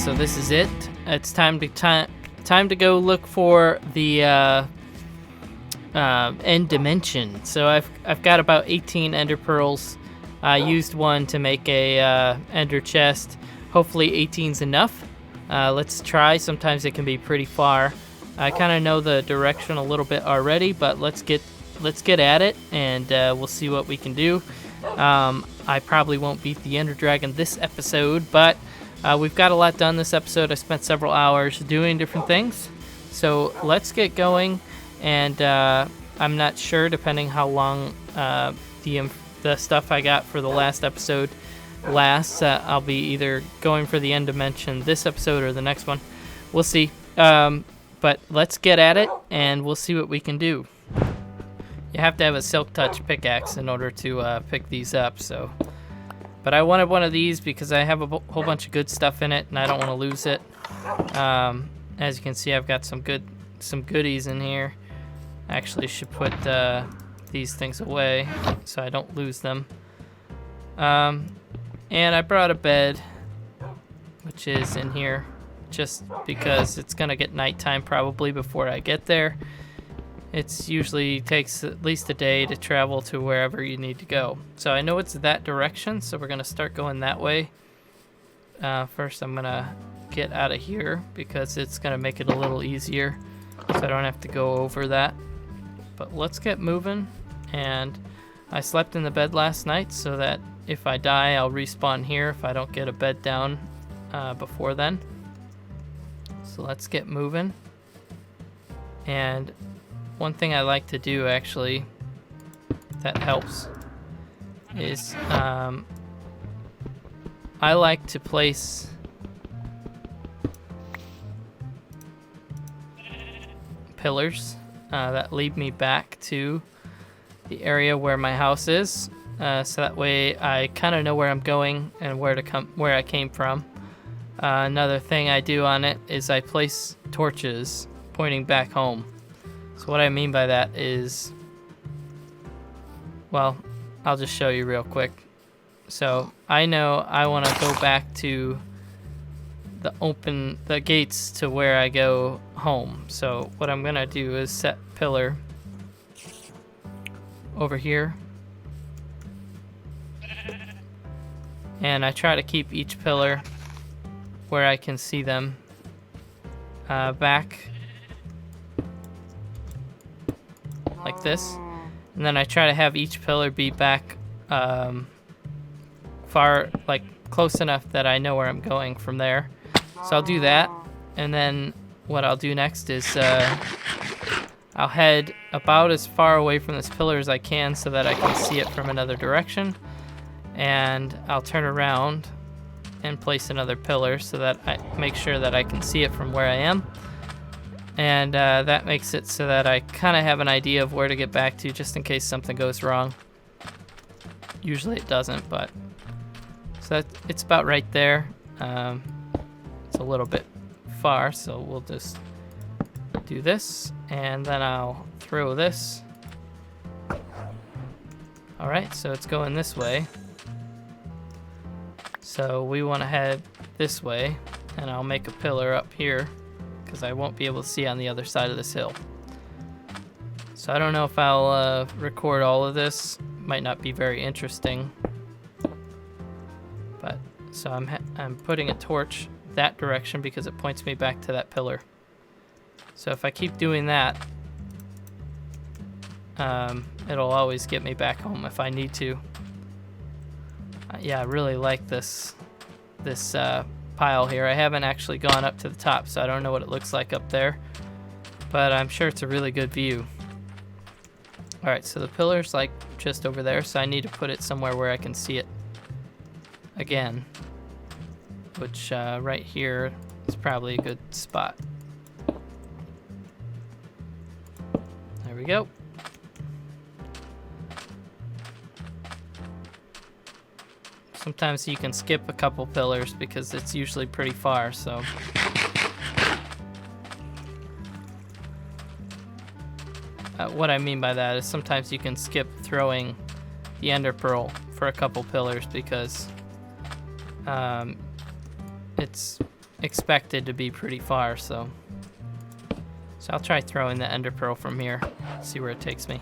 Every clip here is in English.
so this is it. It's time to go look for the end dimension. So I've got about 18 ender pearls. I used one to make a ender chest. Hopefully 18's enough. Let's try. Sometimes it can be pretty far. I kind of know the direction a little bit already, but let's get at it, and we'll see what we can do. I probably won't beat the Ender Dragon this episode, but we've got a lot done this episode. I spent several hours doing different things. So let's get going, and I'm not sure, depending how long the stuff I got for the last episode lasts. I'll be either going for the end dimension this episode or the next one. We'll see. But let's get at it, and we'll see what we can do. You have to have a Silk Touch pickaxe in order to pick these up. But I wanted one of these because I have a whole bunch of good stuff in it, and I don't want to lose it. As you can see, I've got some goodies in here. I actually should put these things away so I don't lose them. And I brought a bed, which is in here, just because it's gonna get nighttime probably before I get there. It usually takes at least a day to travel to wherever you need to go. So I know it's that direction, so we're gonna start going that way. First I'm gonna get out of here because it's gonna make it a little easier so I don't have to go over that. But let's get moving. And I slept in the bed last night so that if I die I'll respawn here if I don't get a bed down before then. So let's get moving. And one thing I like to do actually that helps is I like to place pillars that lead me back to the area where my house is, so that way I kind of know where I'm going and where I came from. Another thing I do on it is I place torches pointing back home. So what I mean by that is, well, I'll just show you real quick. So I know I want to go back to the gates to where I go home. So what I'm gonna do is set pillar over here, and I try to keep each pillar where I can see them back like this, and then I try to have each pillar be back far, like close enough that I know where I'm going from there. So I'll do that, and then what I'll do next is I'll head about as far away from this pillar as I can so that I can see it from another direction, and I'll turn around and place another pillar so that I make sure that I can see it from where I am. And that makes it so that I kind of have an idea of where to get back to just in case something goes wrong. Usually it doesn't, but so it's about right there. It's a little bit far, so we'll just do this, and then I'll throw this. Alright, so it's going this way. So we want to head this way, and I'll make a pillar up here because I won't be able to see on the other side of this hill. So I don't know if I'll record all of this. Might not be very interesting. But so I'm putting a torch that direction because it points me back to that pillar. So if I keep doing that, it'll always get me back home if I need to. Yeah, I really like this pile here. I haven't actually gone up to the top, so I don't know what it looks like up there, but I'm sure it's a really good view. Alright, so the pillar's like just over there, so I need to put it somewhere where I can see it again, which right here is probably a good spot. There we go. Sometimes you can skip a couple pillars because it's usually pretty far, so. What I mean by that is sometimes you can skip throwing the ender pearl for a couple pillars because it's expected to be pretty far, so I'll try throwing the ender pearl from here, see where it takes me.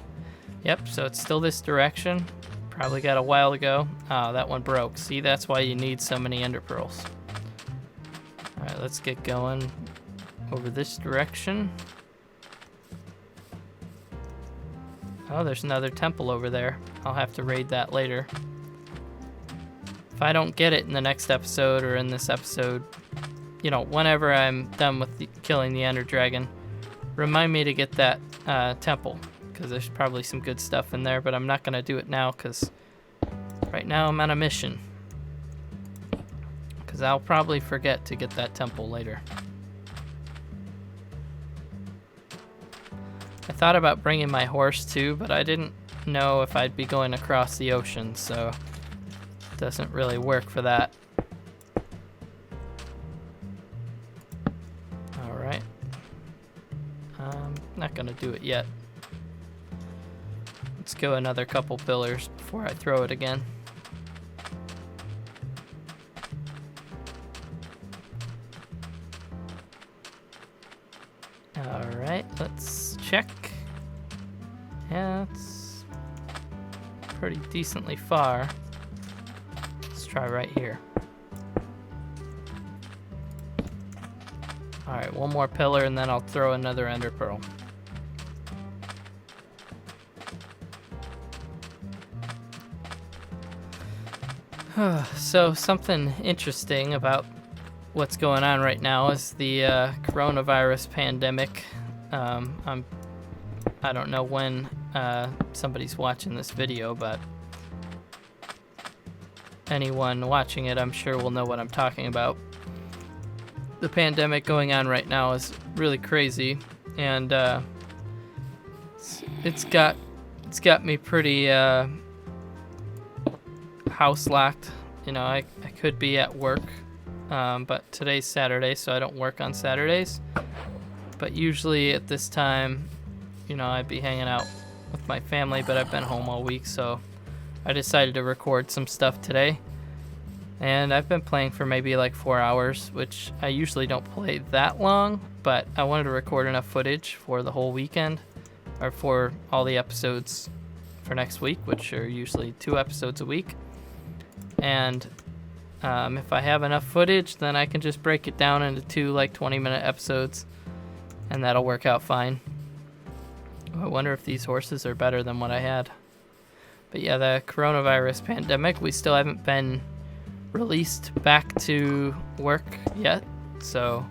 Yep, so it's still this direction. Probably got a while to go. Oh, that one broke. See, that's why you need so many ender pearls. Alright, let's get going over this direction. Oh, there's another temple over there. I'll have to raid that later. If I don't get it in the next episode or in this episode, you know, whenever I'm done with killing the ender dragon, remind me to get that temple, because there's probably some good stuff in there, but I'm not going to do it now because right now I'm on a mission. Because I'll probably forget to get that temple later. I thought about bringing my horse too, but I didn't know if I'd be going across the ocean, so it doesn't really work for that. Alright. I'm not going to do it yet. Let's go another couple pillars before I throw it again. Alright, let's check. Yeah, it's pretty decently far. Let's try right here. Alright, one more pillar and then I'll throw another ender pearl. So something interesting about what's going on right now is the coronavirus pandemic. I don't know when somebody's watching this video, but anyone watching it, I'm sure will know what I'm talking about. The pandemic going on right now is really crazy, and it's got me pretty house locked. You know, I could be at work, but today's Saturday, so I don't work on Saturdays. But usually at this time, you know, I'd be hanging out with my family, but I've been home all week, so I decided to record some stuff today. And I've been playing for maybe like 4 hours, which I usually don't play that long, but I wanted to record enough footage for the whole weekend, or for all the episodes for next week, which are usually 2 episodes a week. And if I have enough footage, then I can just break it down into 2 like 20-minute episodes, and that'll work out fine. I wonder if these horses are better than what I had. But yeah, the coronavirus pandemic, we still haven't been released back to work yet, so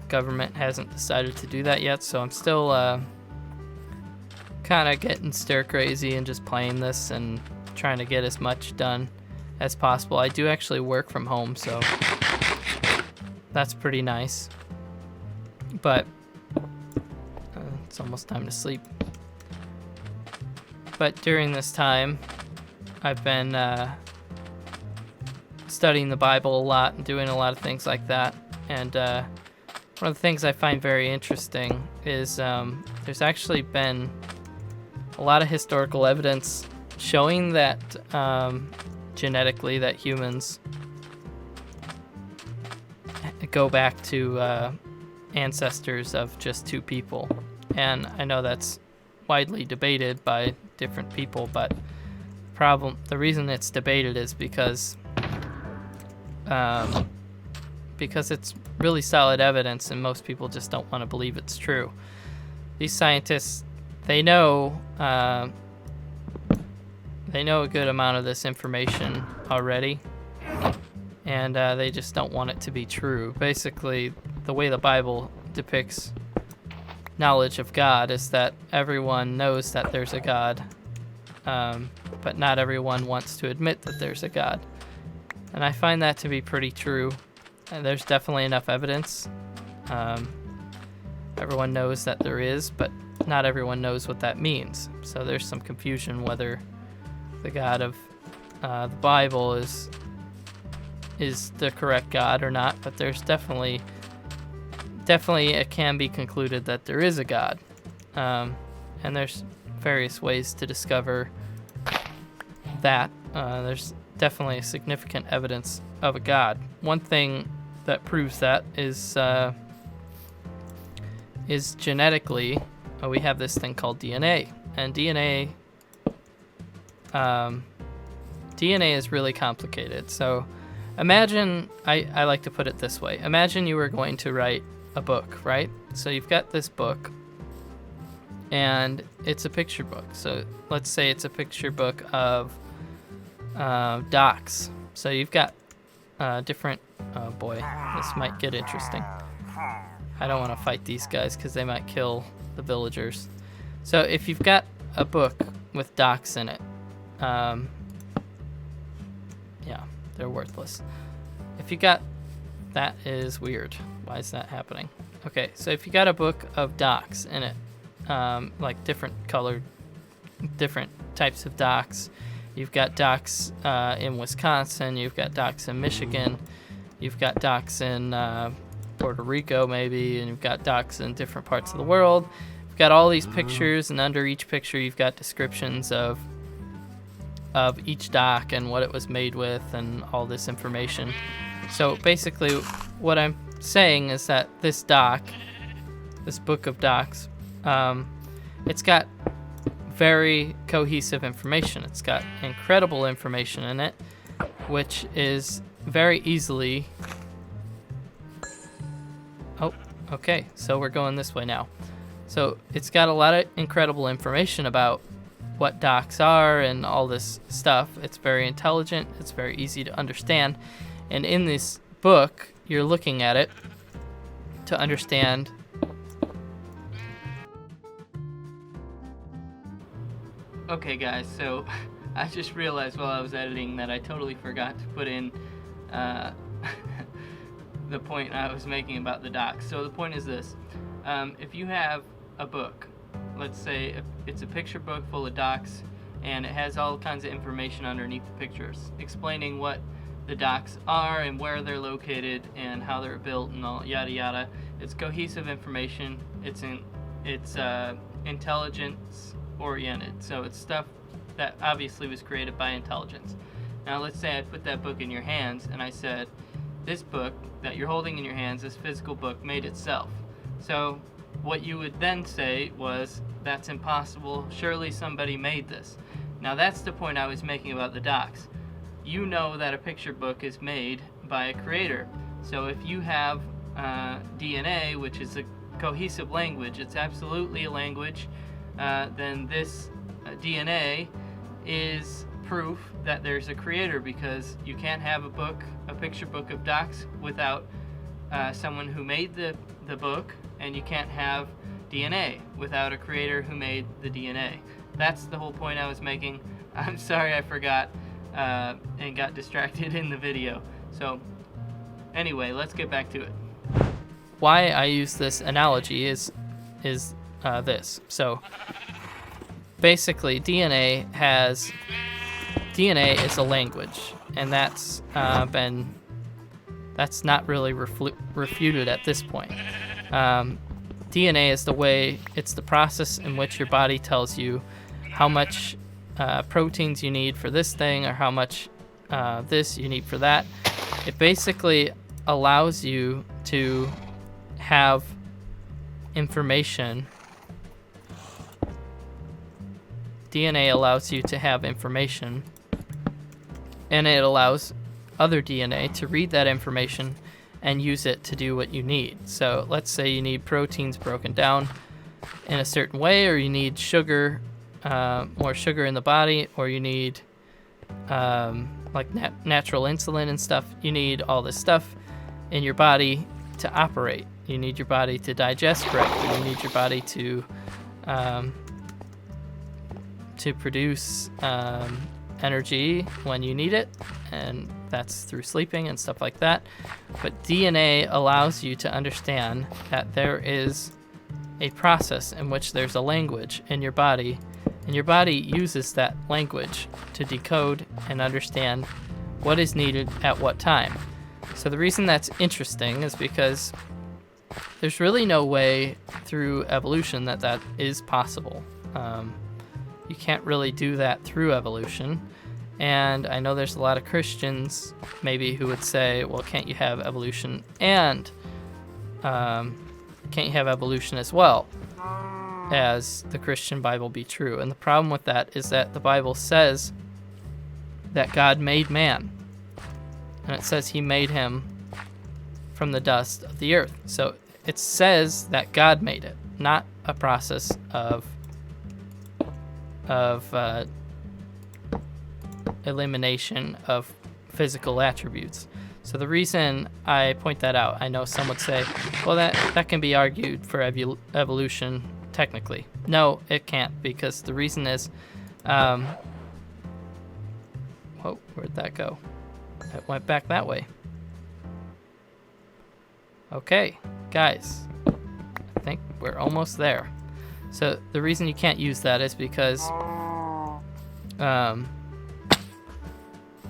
government hasn't decided to do that yet, so I'm still kind of getting stir crazy and just playing this and trying to get as much done as possible. I do actually work from home, so that's pretty nice, but it's almost time to sleep. But during this time, I've been studying the Bible a lot and doing a lot of things like that. And one of the things I find very interesting is there's actually been a lot of historical evidence showing that genetically that humans go back to ancestors of just 2 people. And I know that's widely debated by different people, but the reason it's debated is because it's really solid evidence and most people just don't want to believe it's true. These scientists, they know a good amount of this information already, and they just don't want it to be true. Basically, the way the Bible depicts knowledge of God is that everyone knows that there's a God, but not everyone wants to admit that there's a God. And I find that to be pretty true. And there's definitely enough evidence. Everyone knows that there is, but not everyone knows what that means. So there's some confusion whether the God of the Bible is the correct God or not. But there's definitely it can be concluded that there is a God. And there's various ways to discover that. There's definitely significant evidence of a God. One thing that proves that is genetically, we have this thing called DNA, and DNA is really complicated. So imagine, I like to put it this way. Imagine you were going to write a book, right? So you've got this book, and it's a picture book. So let's say it's a picture book of docs. So you've got different, oh boy, this might get interesting. I don't want to fight these guys because they might kill the villagers. So if you've got a book with docs in it, yeah, they're worthless. If you got, that is weird. Why is that happening? Okay, so if you got a book of docs in it, like different colored, different types of docs. You've got docs in Wisconsin. You've got docs in Michigan. You've got docs in Puerto Rico, maybe, and you've got docs in different parts of the world. You've got all these pictures, and under each picture, you've got descriptions of each doc and what it was made with, and all this information. So basically, what I'm saying is that this doc, this book of docs, it's got very cohesive information. It's got incredible information in it, which is very easily... Oh, okay, so we're going this way now. So it's got a lot of incredible information about what docs are and all this stuff. It's very intelligent. It's very easy to understand. And in this book, you're looking at it to understand... Okay guys, so I just realized while I was editing that I totally forgot to put in the point I was making about the docs. So the point is this. If you have a book, let's say it's a picture book full of docs, and it has all kinds of information underneath the pictures, explaining what the docs are and where they're located and how they're built and all yada yada. It's cohesive information. It's intelligence oriented, so it's stuff that obviously was created by intelligence. Now let's say I put that book in your hands and I said, this book that you're holding in your hands, this physical book, made itself. So what you would then say was, that's impossible, surely somebody made this. Now that's the point I was making about the docs. You know that a picture book is made by a creator. So if you have DNA, which is a cohesive language, it's absolutely a language, then this DNA is proof that there's a creator, because you can't have a picture book of docs without someone who made the book, and you can't have DNA without a creator who made the DNA. That's the whole point I was making. I'm sorry I forgot and got distracted in the video. So anyway, let's get back to it. Why I use this analogy is this. So basically, DNA is a language, and that's not really refuted at this point. DNA is it's the process in which your body tells you how much proteins you need for this thing, or how much this you need for that. It basically allows you to have information. DNA allows you to have information, and it allows other DNA to read that information and use it to do what you need. So let's say you need proteins broken down in a certain way, or you need sugar, more sugar in the body, or you need like natural insulin and stuff. You need all this stuff in your body to operate. You need your body to digest correctly. You need your body to produce energy when you need it, and that's through sleeping and stuff like that. But DNA allows you to understand that there is a process in which there's a language in your body, and your body uses that language to decode and understand what is needed at what time. So the reason that's interesting is because there's really no way through evolution that is possible. You can't really do that through evolution, And I know there's a lot of Christians maybe who would say, well, can't you have evolution and can't you have evolution as well as the Christian Bible be true? And the problem with that is that the Bible says that God made man. And it says he made him from the dust of the earth. So it says that God made it, not a process of elimination of physical attributes. So the reason I point that out, I know some would say, well, that can be argued for evolution technically. No, it can't, because the reason is, whoa, where'd that go? It went back that way. Okay, guys, I think we're almost there. So the reason you can't use that is because the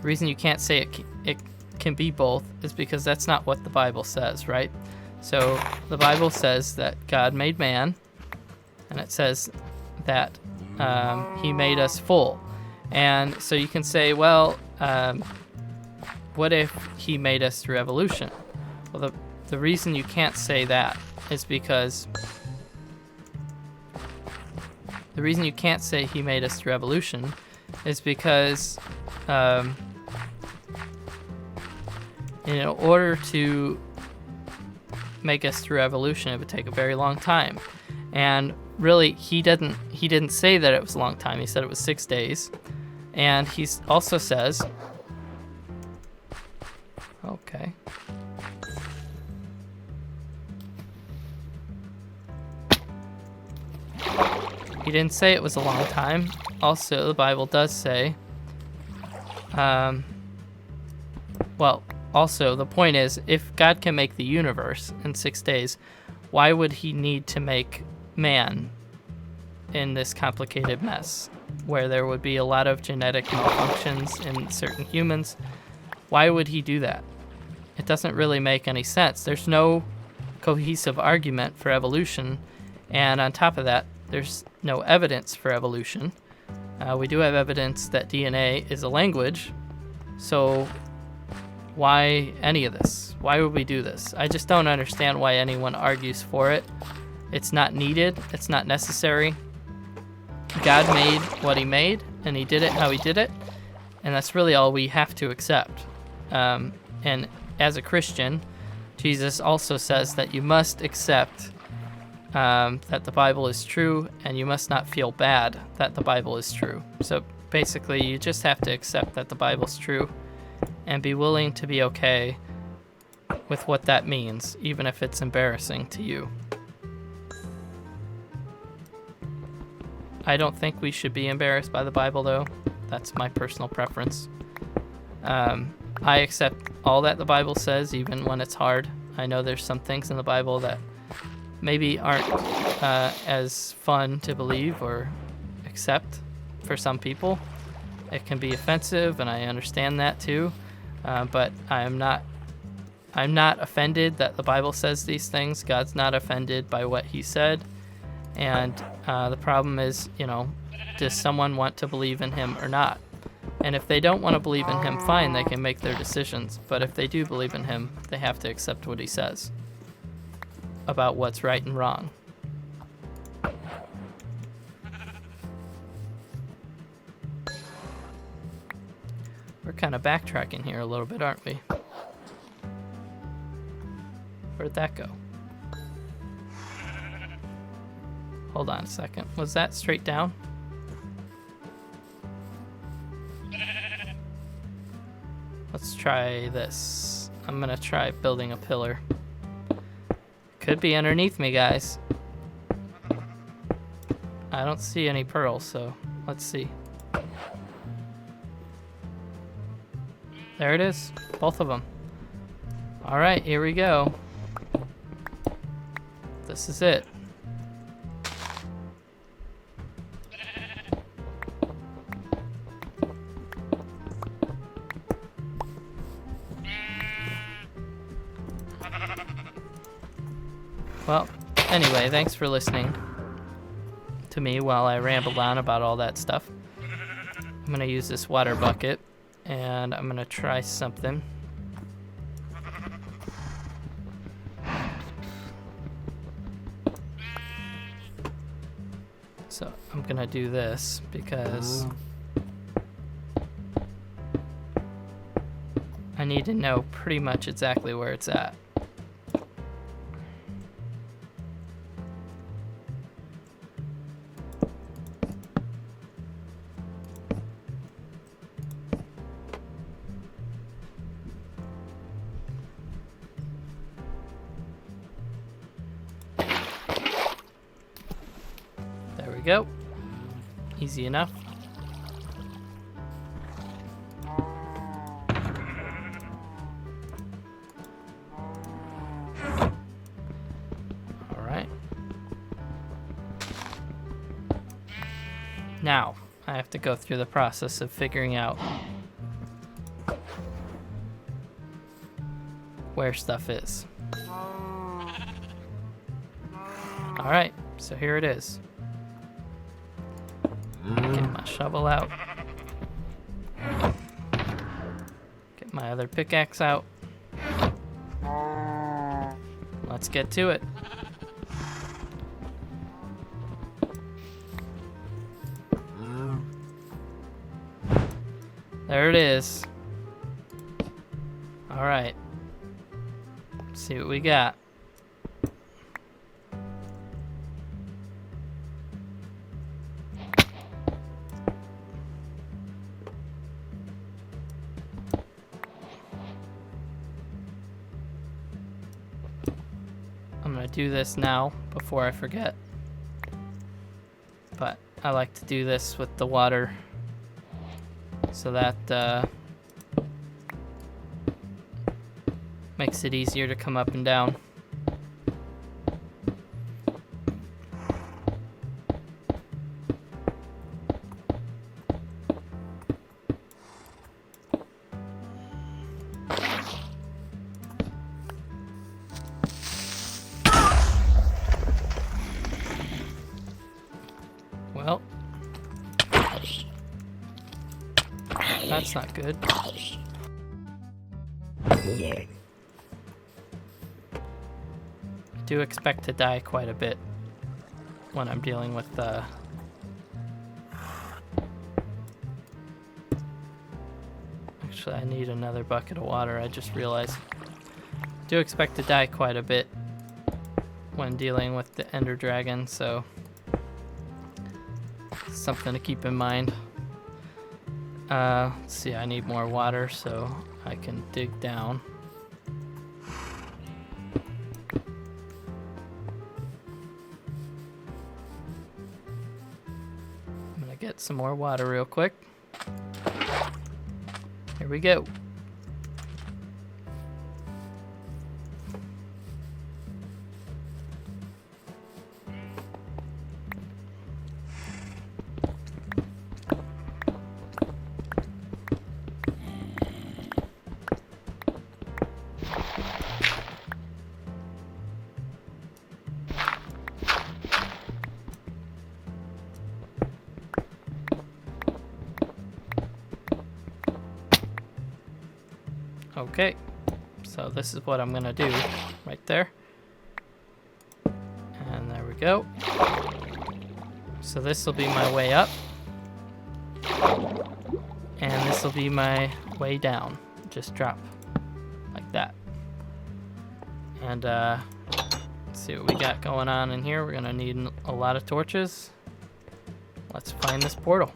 reason you can't say it can be both is because that's not what the Bible says, right? So the Bible says that God made man, and it says that he made us full. And so you can say, well, what if he made us through evolution? Well, the reason you can't say that is because the reason you can't say he made us through evolution is because in order to make us through evolution, it would take a very long time. And really, he didn't say that it was a long time. He said it was 6 days. And he also says, okay. He didn't say it was a long time. Also, the Bible does say, also, the point is, if God can make the universe in 6 days, why would he need to make man in this complicated mess where there would be a lot of genetic malfunctions in certain humans? Why would he do that? It doesn't really make any sense. There's no cohesive argument for evolution, and on top of that, there's no evidence for evolution. We do have evidence that DNA is a language, so why any of this? Why would we do this? I just don't understand why anyone argues for it. It's not needed. It's not necessary. God made what he made, and he did it how he did it, and that's really all we have to accept. And as a Christian, Jesus also says that you must accept that the Bible is true, and you must not feel bad that the Bible is true. So basically, you just have to accept that the Bible's true and be willing to be okay with what that means, even if it's embarrassing to you. I don't think we should be embarrassed by the Bible, though. That's my personal preference. I accept all that the Bible says, even when it's hard. I know there's some things in the Bible that maybe aren't as fun to believe or accept for some people. It can be offensive, and I understand that too. But I'm not offended that the Bible says these things. God's not offended by what he said. And the problem is, does someone want to believe in him or not? And if they don't want to believe in him, fine, they can make their decisions. But if they do believe in him, they have to accept what he says about what's right and wrong. We're kind of backtracking here a little bit, aren't we? Where'd that go? Hold on a second. Was that straight down? Let's try this. I'm gonna try building a pillar. Could be underneath me, guys. I don't see any pearls, so let's see. There it is. Both of them. Alright, here we go. This is it. Well, anyway, thanks for listening to me while I rambled on about all that stuff. I'm gonna use this water bucket and I'm gonna try something. So I'm gonna do this because I need to know pretty much exactly where it's at. There we go. Easy enough. Now, I have to go through the process of figuring out where stuff is. Alright, so here it is. Get my shovel out. Get my other pickaxe out. Let's get to it. There it is. All right. Let's see what we got. I'm gonna do this now before I forget. But I like to do this with the water so that makes it easier to come up and down. Well, that's not good. I do expect to die quite a bit when I'm dealing with Actually, I need another bucket of water, I just realized. I do expect to die quite a bit when dealing with the Ender Dragon, so something to keep in mind. Let's see, I need more water so I can dig down. I'm gonna get some more water real quick. Here we go. Okay, so this is what I'm gonna do right there. And there we go. So this will be my way up. And this will be my way down. Just drop like that. And let's see what we got going on in here. We're gonna need a lot of torches. Let's find this portal.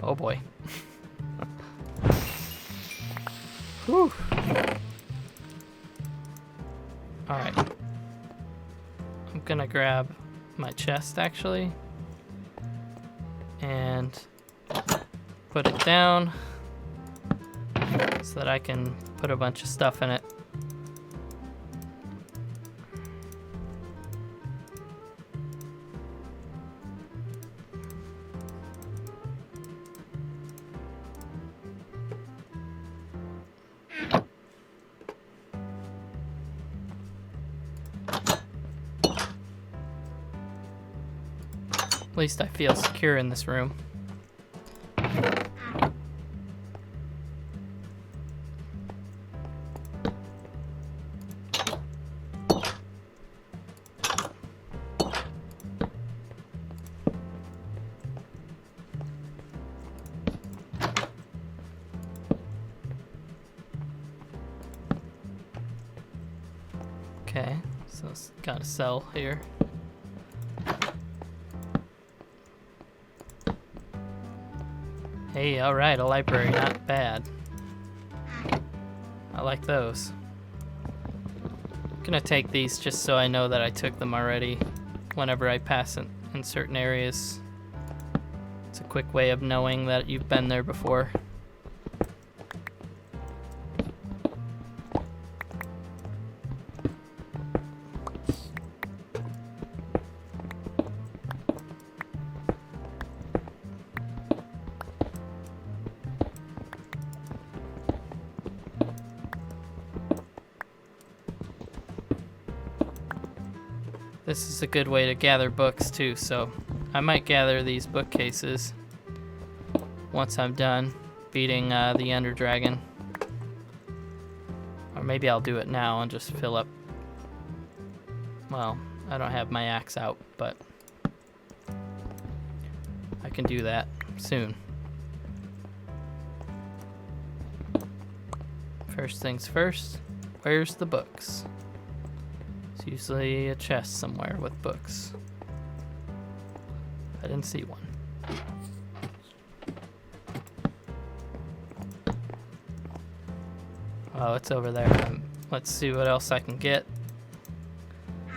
Oh boy. Whew. Alright. I'm gonna grab my chest actually and put it down so that I can put a bunch of stuff in it. At least I feel secure in this room. So it's got a cell here. Hey, alright, a library, not bad. I like those. I'm gonna take these just so I know that I took them already whenever I pass in certain areas. It's a quick way of knowing that you've been there before. This is a good way to gather books too, so I might gather these bookcases once I'm done beating the Ender Dragon. Or maybe I'll do it now and just fill up. Well, I don't have my axe out, but I can do that soon. First things first, where's the books? It's usually a chest somewhere with books. I didn't see one. Oh, it's over there. Let's see what else I can get.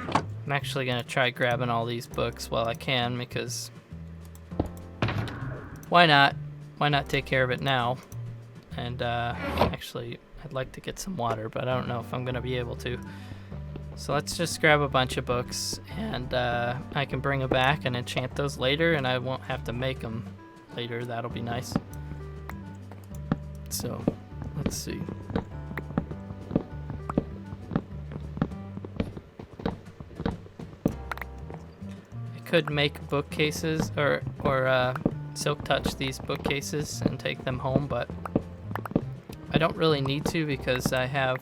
I'm actually going to try grabbing all these books while I can, because why not? Why not take care of it now? And actually, I'd like to get some water, but I don't know if I'm going to be able to. So let's just grab a bunch of books, and I can bring them back and enchant those later, and I won't have to make them later. That'll be nice. So, let's see. I could make bookcases, or silk touch these bookcases and take them home, but I don't really need to because I have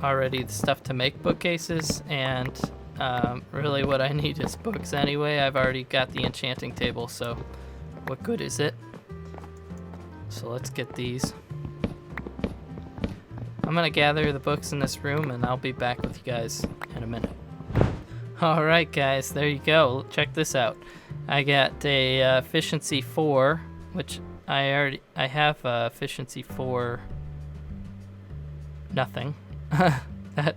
already the stuff to make bookcases, and really what I need is books anyway. I've already got the enchanting table, so what good is it? So let's get these. I'm gonna gather the books in this room, and I'll be back with you guys in a minute. Alright guys, there you go. Check this out. I got a efficiency 4, which I have efficiency 4 nothing.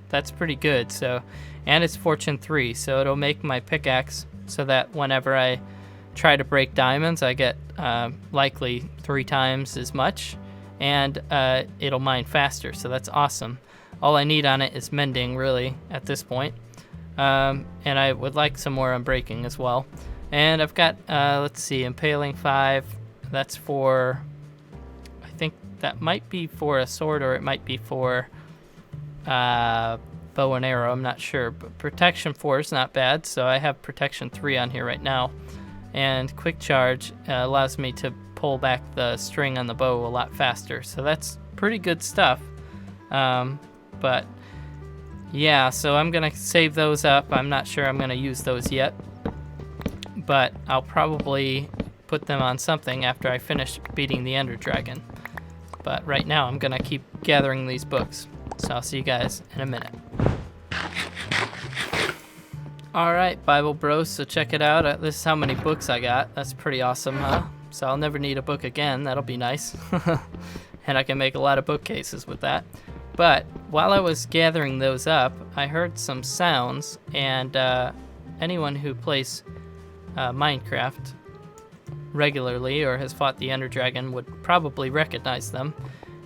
That's pretty good. So, and it's fortune 3, so it'll make my pickaxe so that whenever I try to break diamonds, I get likely 3 times as much, and it'll mine faster. So that's awesome. All I need on it is mending, really, at this point, and I would like some more unbreaking as well. And I've got let's see, impaling 5. That's for, I think that might be for a sword, or it might be for bow and arrow, I'm not sure, but protection 4 is not bad, so I have protection 3 on here right now, and quick charge allows me to pull back the string on the bow a lot faster, so that's pretty good stuff. But yeah, so I'm gonna save those up. I'm not sure I'm gonna use those yet, but I'll probably put them on something after I finish beating the Ender Dragon. But right now I'm gonna keep gathering these books. So I'll see you guys in a minute. Alright, Bible Bros, so check it out. This is how many books I got. That's pretty awesome, huh? So I'll never need a book again. That'll be nice. And I can make a lot of bookcases with that. But while I was gathering those up, I heard some sounds, and anyone who plays Minecraft regularly or has fought the Ender Dragon would probably recognize them.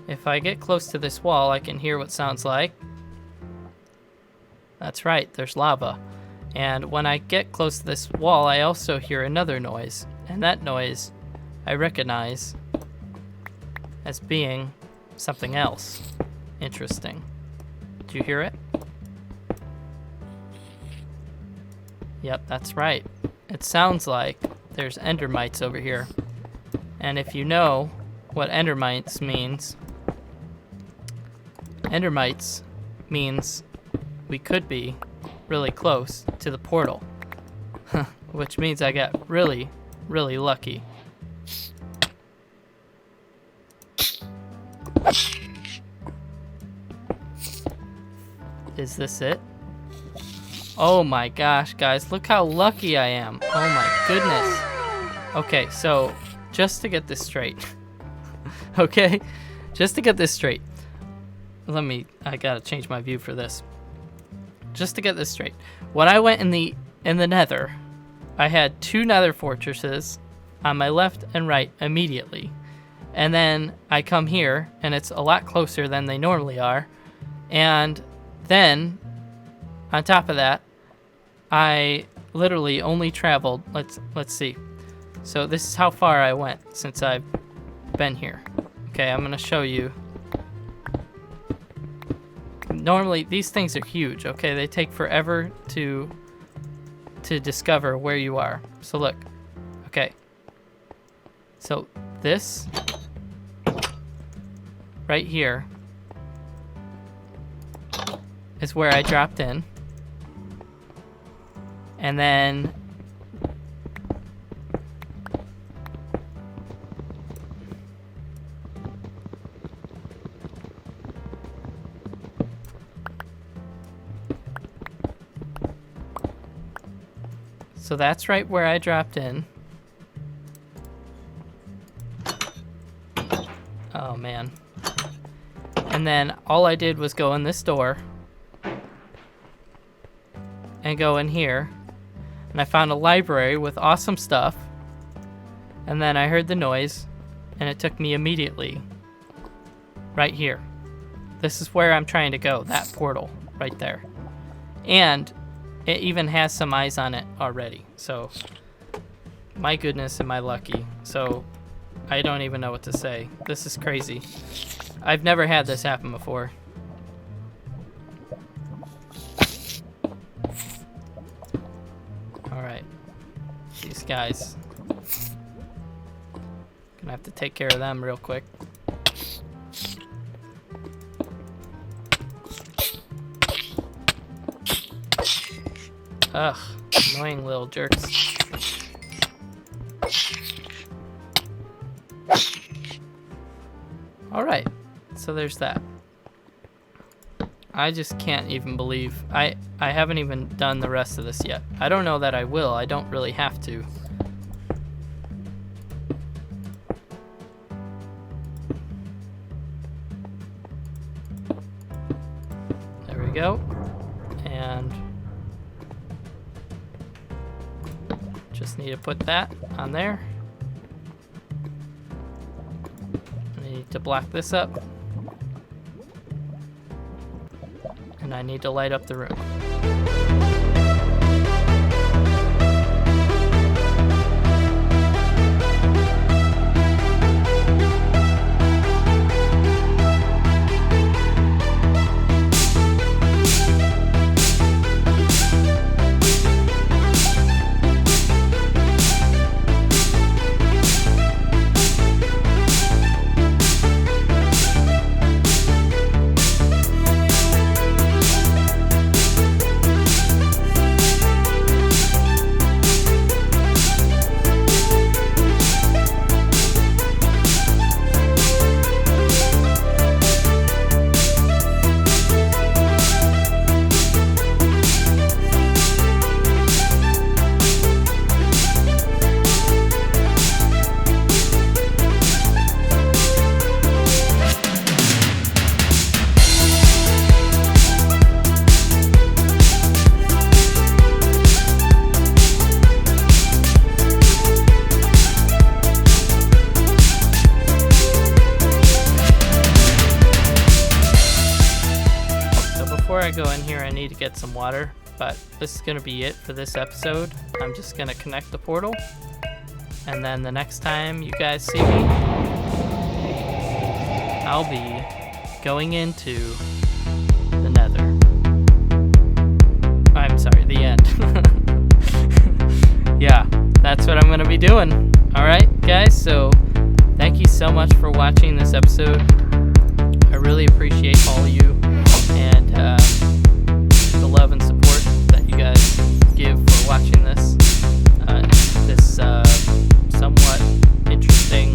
If I get close to this wall, I can hear what sounds like. That's right, there's lava. And when I get close to this wall, I also hear another noise. And that noise I recognize as being something else. Interesting. Do you hear it? Yep, that's right. It sounds like there's endermites over here. And if you know what endermites means, endermites means we could be really close to the portal. Which means I got really, really lucky. Is this it? Oh my gosh, guys, look how lucky I am. Oh my goodness. Okay, so just to get this straight. Okay, just to get this straight. I gotta change my view for this. Just to get this straight. When I went in the nether, I had 2 nether fortresses on my left and right immediately. And then I come here, and it's a lot closer than they normally are. And then, on top of that, I literally only traveled, let's see. So this is how far I went since I've been here. Okay, I'm gonna show you. Normally, these things are huge, okay? They take forever to discover where you are. So look, okay. So this right here is where I dropped in. And then so that's right where I dropped in. Oh man. And then all I did was go in this door and go in here, and I found a library with awesome stuff, and then I heard the noise, and it took me immediately right here. This is where I'm trying to go, that portal right there. And it even has some eyes on it already, so my goodness, am I lucky. So I don't even know what to say. This is crazy. I've never had this happen before. Alright. These guys. Gonna have to take care of them real quick. Ugh, annoying little jerks. Alright, so there's that. I just can't even believe I haven't even done the rest of this yet. I don't know that I will. I don't really have to. There we go. And just need to put that on there. I need to block this up. And I need to light up the room. Before I go in here, I need to get some water, but this is going to be it for this episode. I'm just going to connect the portal, and then the next time you guys see me, I'll be going into the nether. I'm sorry, the end. Yeah, that's what I'm going to be doing. Alright, guys, so thank you so much for watching this episode. I really appreciate all of you and the love and support that you guys give for watching this. This somewhat interesting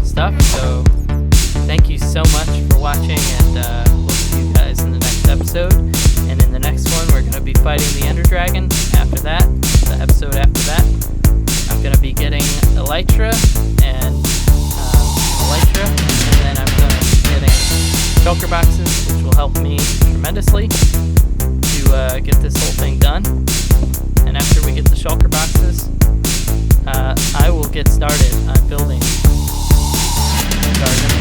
stuff. So thank you so much for watching, and we'll see you guys in the next episode. And in the next one, we're going to be fighting the Ender Dragon. After that, the episode after that, I'm going to be getting Elytra and then I'm going to be getting shulker boxes, which will help me tremendously to get this whole thing done. And after we get the shulker boxes, I will get started on building the garden.